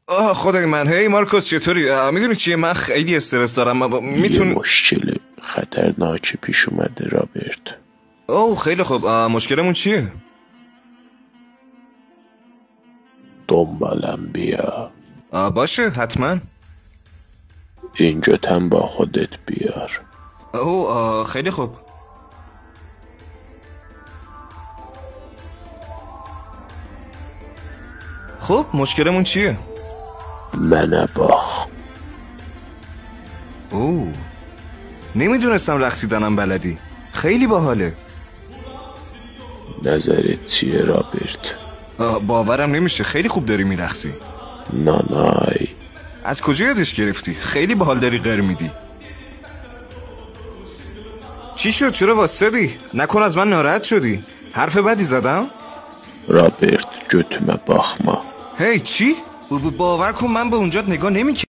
خدای من. هی مارکوس چطوری؟ میدونی چیه، من خیلی استرس دارم. میتونی یه مشکل خطرناک پیش اومده رابرت. خیلی خوب. مشکلمون چیه؟ دنبالم بیا. باشه حتما. اینجا تن با خودت بیار. خیلی خوب. خب مشکلمون چیه؟ من باخ. نمیدونستم رقصیدنم بلدی. خیلی باحاله. نظرت چیه رابرت؟ باورم نمیشه خیلی خوب داری میرقصی. نانای. از کجا یادش گرفتی؟ خیلی باحال داری غر میدی. چی شد؟ چرا واسدی؟ نکن از من ناراحت شدی؟ حرف بدی زدم؟ رابرت جوتم باخما. هی چی؟ باور کن من به اونجا نگاه نمی‌کردم.